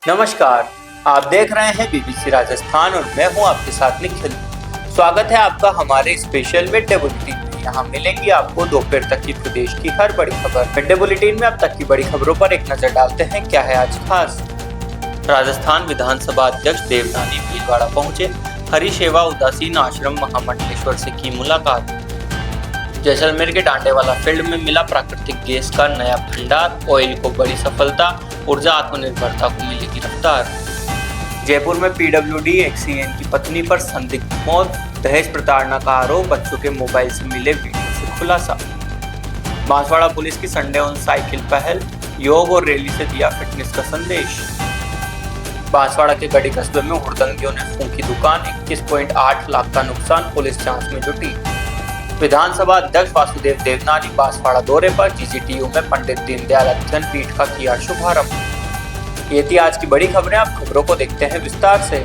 नमस्कार, आप देख रहे हैं बीबीसी राजस्थान और मैं हूं आपके साथ निखिल। स्वागत है आपका हमारे स्पेशल मिड डे बुलेटिन में। यहाँ मिलेंगी आपको दोपहर तक की प्रदेश की हर बड़ी खबर। मिड डे बुलेटिन में अब तक की बड़ी खबरों पर एक नजर डालते हैं क्या है आज खास। राजस्थान विधानसभा अध्यक्ष देवनानी भीलवाड़ा पहुंचे, हरि सेवा उदासीन आश्रम महामंडलेश्वर से की मुलाकात। जैसलमेर के डांडेवाला फील्ड में मिला प्राकृतिक गैस का नया भंडार, ऑयल को बड़ी सफलता, ऊर्जा आत्मनिर्भरता को मिलेगी रफ्तार। जयपुर में पीडब्ल्यूडी एक्सीएन की पत्नी पर संदिग्ध मौत, दहेज प्रताड़ना का आरोप, बच्चों के मोबाइल से मिले वीडियो से खुलासा। बांसवाड़ा पुलिस की संडे ऑन साइकिल पहल, योग और रैली से दिया फिटनेस का संदेश। बांसवाड़ा के गढ़ी कस्बे में हुड़दंगियों ने फूंकी दुकान, 21.8 लाख का नुकसान, पुलिस जांच में जुटी। विधानसभा अध्यक्ष वासुदेव देवनानी बांसवाड़ा दौरे पर, जीजीटीयू में पंडित दीनदयाल अध्ययन पीठ का किया शुभारंभ। ये थी आज की बड़ी खबरें, आप खबरों को देखते हैं विस्तार से।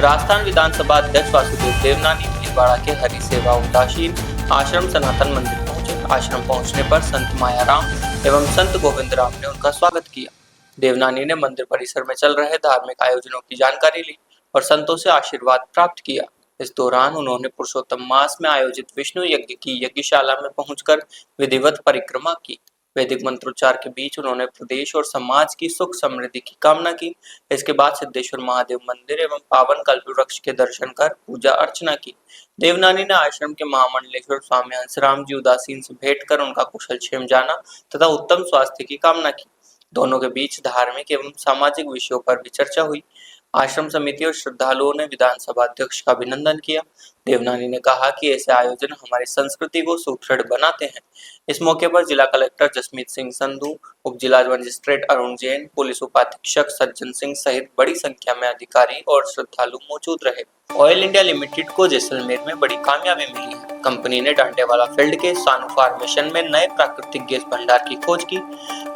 राजस्थान विधानसभा अध्यक्ष वासुदेव देवनानी भीलवाड़ा के हरि सेवा उदासीन आश्रम सनातन मंदिर पहुंचे। आश्रम पहुंचने पर संत मायाराम एवं संत गोविंद राम ने उनका स्वागत किया। देवनानी ने मंदिर परिसर में चल रहे धार्मिक आयोजनों की जानकारी ली और संतों से आशीर्वाद प्राप्त किया। इस दौरान उन्होंने पुरुषोत्तम मास में आयोजित विष्णु यज्ञ की यज्ञशाला में पहुंचकर विधिवत परिक्रमा की। वैदिक मंत्रोच्चार के बीच उन्होंने प्रदेश और समाज की सुख समृद्धि की कामना की। इसके बाद सिद्धेश्वर महादेव मंदिर एवं पावन कल्प वृक्ष के दर्शन कर पूजा अर्चना की। देवनानी ने आश्रम के महामंडलेश्वर स्वामी हंसराम जी उदासीन से भेंट कर उनका कुशल क्षेम जाना तथा उत्तम स्वास्थ्य की कामना की। दोनों के बीच धार्मिक एवं सामाजिक विषयों पर भी चर्चा हुई। आश्रम समिति और श्रद्धालुओं ने विधानसभा अध्यक्ष का अभिनंदन किया। देवनानी ने कहा कि ऐसे आयोजन हमारी संस्कृति को सुदृढ़ बनाते हैं। इस मौके पर जिला कलेक्टर जसमीत सिंह संधू, उप जिला मजिस्ट्रेट अरुण जैन, पुलिस उपाधीक्षक सज्जन सिंह सहित बड़ी संख्या में अधिकारी और श्रद्धालु मौजूद रहे। ऑयल इंडिया लिमिटेड को जैसलमेर में बड़ी कामयाबी मिली है। कंपनी ने डांडेवाला फील्ड के सानू फार्मेशन में नए प्राकृतिक गैस भंडार की खोज की।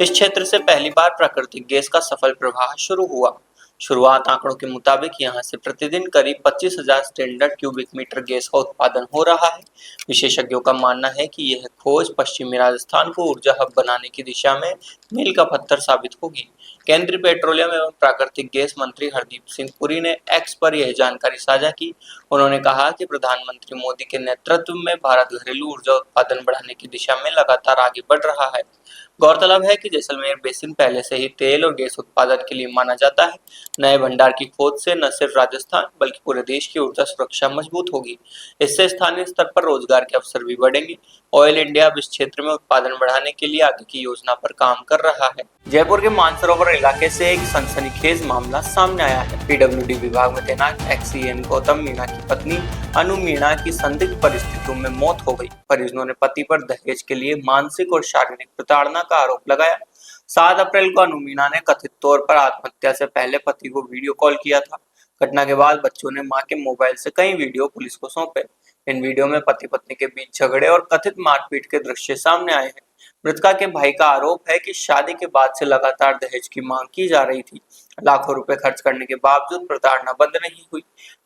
इस क्षेत्र से पहली बार प्राकृतिक गैस का सफल प्रवाह शुरू हुआ। शुरुआत आंकड़ों के मुताबिक यहां से प्रतिदिन करीब 25,000 स्टैंडर्ड क्यूबिक मीटर गैस का उत्पादन हो रहा है। विशेषज्ञों का मानना है कि यह खोज पश्चिमी राजस्थान को ऊर्जा हब बनाने की दिशा में मील का पत्थर साबित होगी। केंद्रीय पेट्रोलियम एवं प्राकृतिक गैस मंत्री हरदीप सिंह पुरी ने एक्स पर यह जानकारी साझा की। उन्होंने कहा कि प्रधानमंत्री मोदी के नेतृत्व में भारत घरेलू ऊर्जा उत्पादन बढ़ाने की दिशा में लगातार आगे बढ़ रहा है। गौरतलब है कि जैसलमेर बेसिन पहले से ही तेल और गैस उत्पादन के लिए माना जाता है। नए भंडार की खोज से न सिर्फ राजस्थान बल्कि पूरे देश की ऊर्जा सुरक्षा मजबूत होगी। इससे स्थानीय स्तर पर रोजगार के अवसर भी बढ़ेंगे। ऑयल इंडिया अब इस क्षेत्र में उत्पादन बढ़ाने के लिए आगे की योजना पर काम कर रहा है। जयपुर के मानसरोवर इलाके से एक सनसनीखेज मामला सामने आया है। पीडब्ल्यूडी विभाग में तैनात एक्सीएन गौतम मीणा की पत्नी अनु मीणा की संदिग्ध परिस्थितियों में मौत हो गई। परिजनों ने पति पर दहेज के लिए मानसिक और शारीरिक प्रताड़ना का आरोप लगाया। 7 अप्रैल को अनु मीणा ने कथित तौर पर आत्महत्या से पहले पति को वीडियो कॉल किया था। घटना के बाद बच्चों ने मां के मोबाइल से कई वीडियो पुलिस को सौंपे। इन वीडियो में पति पत्नी के बीच झगड़े और कथित मारपीट के दृश्य सामने आए हैं। मृतका के भाई का आरोप है कि शादी के बाद से लगातार दहेज की मांग की जा रही थी। लाखों रुपए खर्च करने के बावजूद प्रताड़ना बंद नहीं हुई।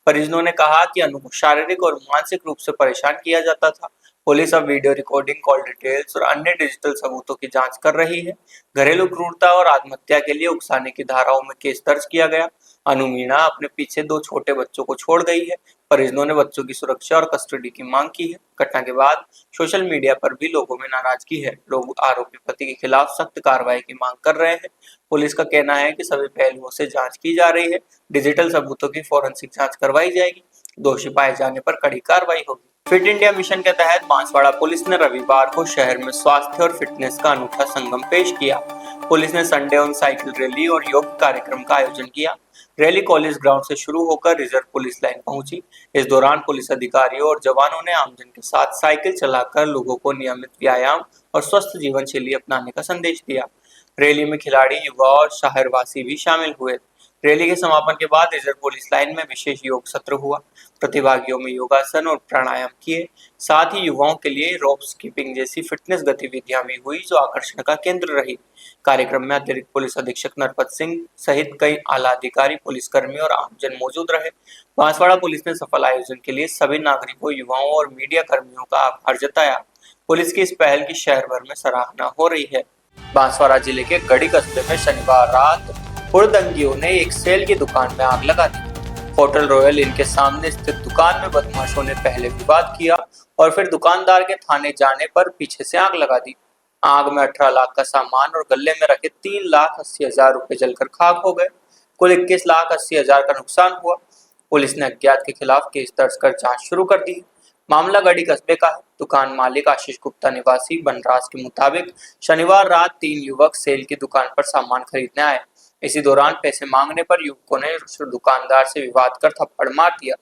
परिजनों ने कहा कि अनु को शारीरिक और मानसिक रूप से परेशान किया जाता था। पुलिस अब वीडियो रिकॉर्डिंग, कॉल डिटेल्स और अन्य डिजिटल सबूतों की जांच कर रही है। घरेलू क्रूरता और आत्महत्या के लिए उकसाने की धाराओं में केस दर्ज किया गया। अनु मीणा अपने पीछे 2 छोटे बच्चों को छोड़ गई है। परिजनों ने बच्चों की सुरक्षा और कस्टडी की मांग की है। घटना के बाद सोशल मीडिया पर भी लोगों में नाराजगी है। लोग आरोपी पति के खिलाफ सख्त कार्रवाई की मांग कर रहे हैं। पुलिस का कहना है कि सभी पहलुओं से जांच की जा रही है। डिजिटल सबूतों की फोरेंसिक जांच करवाई जाएगी। दोषी पाए जाने पर कड़ी कार्रवाई होगी। फिट इंडिया मिशन के तहत बांसवाड़ा पुलिस ने रविवार को शहर में स्वास्थ्य और फिटनेस का अनूठा संगम पेश किया। पुलिस ने संडे ऑन साइकिल रैली और योग कार्यक्रम का आयोजन किया। रैली कॉलेज ग्राउंड से शुरू होकर रिजर्व पुलिस लाइन पहुंची। इस दौरान पुलिस अधिकारियों और जवानों ने आमजन के साथ साइकिल चलाकर लोगों को नियमित व्यायाम और स्वस्थ जीवन शैली अपनाने का संदेश दिया। रैली में खिलाड़ी, युवा और शहरवासी भी शामिल हुए। रैली के समापन के बाद रिजर्व पुलिस लाइन में विशेष योग सत्र हुआ। प्रतिभागियों में योगासन और प्राणायाम किए। साथ ही युवाओं के लिए रोप स्कीपिंग जैसी फिटनेस गतिविधियां भी हुई, जो आकर्षण का केंद्र रही। कार्यक्रम में अतिरिक्त पुलिस अधीक्षक नरपत सिंह सहित कई आला अधिकारी, पुलिसकर्मी और आमजन मौजूद रहे। बांसवाड़ा पुलिस ने सफल आयोजन के लिए सभी नागरिकों, युवाओं और मीडिया कर्मियों का आभार जताया। पुलिस की इस पहल की शहर भर में सराहना हो रही है। बांसवाड़ा जिले के गढ़ी कस्बे में शनिवार रात हुड़दंगियों ने एक सेल की दुकान में आग लगा दी। होटल रॉयल इन के सामने स्थित दुकान में बदमाशों ने पहले विवाद किया और फिर दुकानदार के थाने जाने पर पीछे से आग लगा दी। आग में 18 लाख का सामान और गले में रखे 3,80,000 रुपए जलकर खाक हो गए। कुल 21,80,000 का नुकसान हुआ। पुलिस ने अज्ञात के खिलाफ केस दर्ज कर जांच शुरू कर दी। मामला गढ़ी कस्बे का है। दुकान मालिक आशीष गुप्ता निवासी बनराज के मुताबिक शनिवार रात 3 युवक सेल की दुकान पर सामान खरीदने आए। इसी दौरान पैसे मांगने पर युवकों ने दुकानदार से विवाद कर थप्पड़ मार दिया।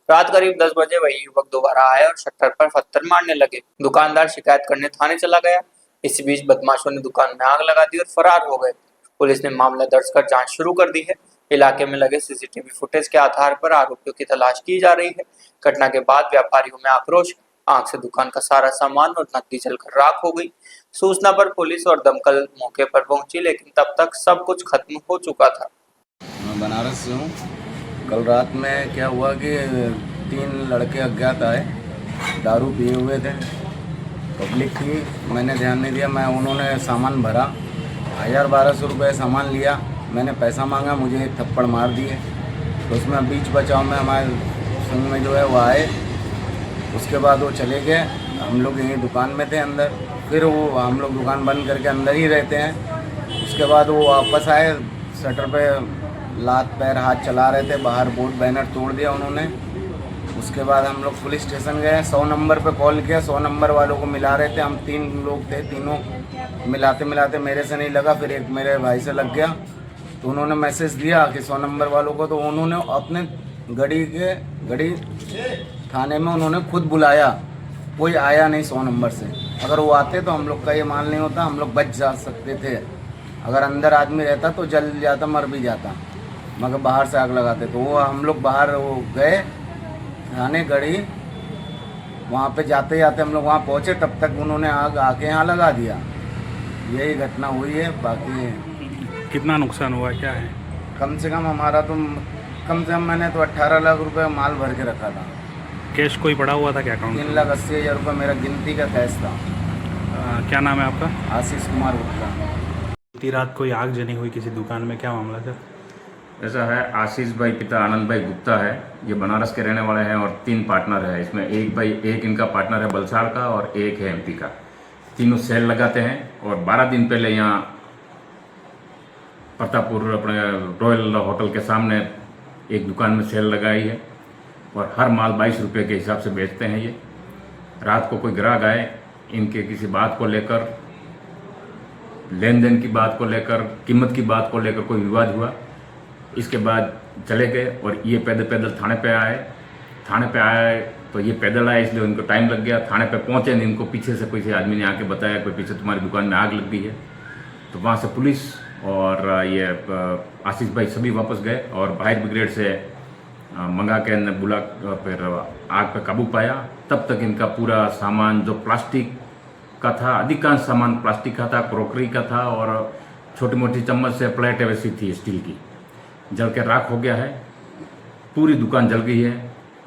रात करीब 10 बजे वही युवक दोबारा आए और शटर पर पत्थर मारने लगे। दुकानदार शिकायत करने थाने चला गया। इसी बीच बदमाशों ने दुकान में आग लगा दी और फरार हो गए। पुलिस ने मामला दर्ज कर जांच शुरू कर दी है। इलाके में लगे सीसीटीवी फुटेज के आधार पर आरोपियों की तलाश की जा रही है। घटना के बाद व्यापारियों में आक्रोश। आग से दुकान का सारा सामान और नकदी जलकर राख हो गई। सूचना पर पुलिस और दमकल मौके पर पहुंची, लेकिन तब तक सब कुछ खत्म हो चुका था। मैं बनारस से हूँ। कल रात में क्या हुआ कि 3 लड़के अज्ञात आए, दारू पिए हुए थे। पब्लिक थी, मैंने ध्यान नहीं दिया। उन्होंने सामान भरा, 1,000-1,200 रुपये सामान लिया। मैंने पैसा मांगा, मुझे एक थप्पड़ मार दिए। तो उसमें बीच बचाव में हमारे संग में जो है वो आए। उसके बाद वो चले गए। हम लोग यहीं दुकान में थे अंदर। फिर वो हम लोग दुकान बंद करके अंदर ही रहते हैं। उसके बाद वो वापस आए, शटर पे लात पैर हाथ चला रहे थे। बाहर बोर्ड बैनर तोड़ दिया उन्होंने। उसके बाद हम लोग पुलिस स्टेशन गए, 100 नंबर पे कॉल किया। 100 नंबर वालों को मिला रहे थे। हम 3 लोग थे, तीनों मिलाते मिलाते मेरे से नहीं लगा, फिर एक मेरे भाई से लग गया। तो उन्होंने मैसेज दिया कि 100 नंबर वालों को। तो उन्होंने अपने गढ़ी थाने में उन्होंने खुद बुलाया। कोई आया नहीं 100 नंबर से। अगर वो आते तो हम लोग का ये माल नहीं होता, हम लोग बच जा सकते थे। अगर अंदर आदमी रहता तो जल जाता, मर भी जाता, मगर बाहर से आग लगाते। तो वो हम लोग बाहर वो गए थाने गढ़ी। वहाँ पे जाते जाते हम लोग वहाँ पहुँचे, तब तक उन्होंने आग आके यहाँ लगा दिया। यही घटना हुई है। बाकी कितना नुकसान हुआ, क्या है? कम से कम हमारा तो कम से कम मैंने तो 18 लाख रुपए माल भर के रखा था। कैश कोई पड़ा हुआ था क्या अकाउंट में? 3,80,000 रुपये मेरा गिनती का कैश था। क्या नाम है आपका? आशीष कुमार गुप्ता। बीती रात कोई आग जनी हुई किसी दुकान में, क्या मामला सर? ऐसा है, आशीष भाई पिता आनंद भाई गुप्ता है। ये बनारस के रहने वाले हैं और 3 पार्टनर है इसमें। एक इनका पार्टनर है बलसाड़ का और एक है एमपी का। तीनों सेल लगाते हैं और 12 दिन पहले यहाँ प्रतापपुर अपने रॉयल होटल के सामने एक दुकान में सेल लगाई है और हर माल 22 रुपये के हिसाब से बेचते हैं ये। रात को कोई ग्राहक आए, इनके किसी बात को लेकर, लेन देन की बात को लेकर, कीमत की बात को लेकर कोई विवाद हुआ। इसके बाद चले गए और ये पैदल थाने पे आए। थाने पे आए तो ये पैदल आए, इसलिए उनको टाइम लग गया। थाने पे पहुँचे नहीं, इनको पीछे से किसी आदमी ने आके बताया कोई पीछे तुम्हारी दुकान में आग लग गई है। तो वहाँ से पुलिस और ये आशीष भाई सभी वापस गए और फायर ब्रिगेड से मंगा के बुला फिर आग पे काबू पाया। तब तक इनका पूरा सामान जो प्लास्टिक का था, अधिकांश सामान प्लास्टिक का था, क्रॉकरी का था और छोटी मोटी चम्मच से प्लेटें वैसी थी स्टील की, जल के राख हो गया है। पूरी दुकान जल गई है,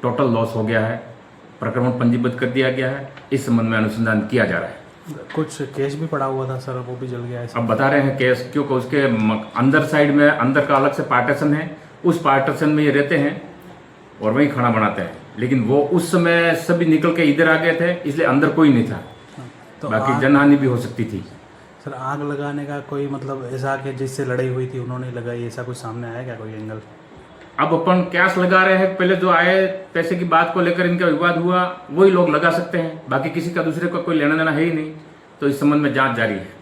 टोटल लॉस हो गया है। प्रकरण पंजीबद्ध कर दिया गया है। इस संबंध में अनुसंधान किया जा रहा है। कुछ केस भी पड़ा हुआ था सर, वो भी जल गया है? अब बता रहे हैं केस, क्योंकि उसके अंदर साइड में अंदर का अलग से पार्टीशन है। उस पार्टीशन में ये रहते हैं और वहीं खाना बनाते हैं। लेकिन वो उस समय सभी निकल के इधर आ गए थे, इसलिए अंदर कोई नहीं था। तो बाकी जनहानि भी हो सकती थी। सर आग लगाने का कोई मतलब ऐसा कि जिससे लड़ाई हुई थी उन्होंने लगाई, ऐसा कुछ सामने आया क्या, कोई एंगल? अब अपन कैश लगा रहे हैं। पहले जो आए पैसे की बात को लेकर इनका विवाद हुआ, वही लोग लगा सकते हैं। बाकी किसी का दूसरे का कोई लेना देना है ही नहीं। तो इस संबंध में जांच जारी है।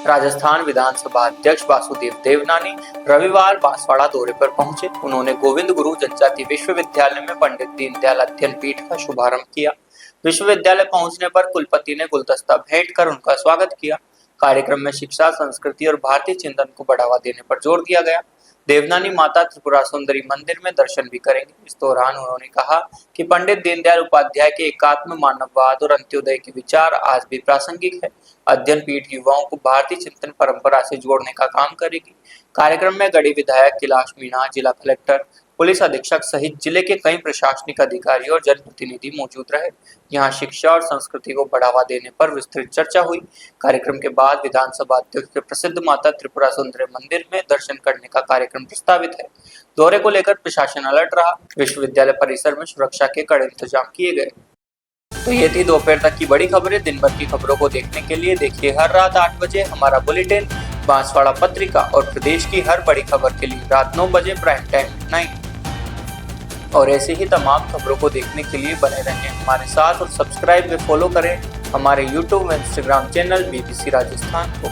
राजस्थान विधानसभा अध्यक्ष वासुदेव देवनानी रविवार बांसवाड़ा दौरे पर पहुंचे। उन्होंने गोविंद गुरु जनजाति विश्वविद्यालय में पंडित दीनदयाल अध्ययन पीठ का शुभारंभ किया। विश्वविद्यालय पहुंचने पर कुलपति ने गुलदस्ता भेंट कर उनका स्वागत किया। कार्यक्रम में शिक्षा, संस्कृति और भारतीय चिंतन को बढ़ावा देने पर जोर दिया गया। देवनानी माता त्रिपुरा सुंदरी मंदिर में दर्शन भी करेंगे। इस दौरान उन्होंने कहा कि पंडित दीनदयाल उपाध्याय के एकात्म मानववाद और अंत्योदय के विचार आज भी प्रासंगिक है। अध्ययन पीठ युवाओं को भारतीय चिंतन परंपरा से जोड़ने का काम करेगी। कार्यक्रम में गढ़ी विधायक कैलाश मीणा, जिला कलेक्टर पुलिस अधीक्षक सहित जिले के कई प्रशासनिक अधिकारी और जनप्रतिनिधि मौजूद रहे। यहां शिक्षा और संस्कृति को बढ़ावा देने पर विस्तृत चर्चा हुई। कार्यक्रम के बाद विधानसभा अध्यक्ष के प्रसिद्ध माता त्रिपुरा सुंदरी मंदिर में दर्शन करने का कार्यक्रम प्रस्तावित है। दौरे को लेकर प्रशासन अलर्ट रहा। विश्वविद्यालय परिसर में सुरक्षा के कड़े इंतजाम किए गए। तो ये थी दोपहर तक की बड़ी खबरें। दिन भर की खबरों को देखने के लिए देखिए हर रात 8 बजे हमारा बुलेटिन बांसवाड़ा पत्रिका, और प्रदेश की हर बड़ी खबर के लिए रात 9 बजे प्राइम टाइम 9। और ऐसे ही तमाम खबरों को देखने के लिए बने रहें हमारे साथ और सब्सक्राइब व फॉलो करें हमारे YouTube व Instagram चैनल BBC राजस्थान को।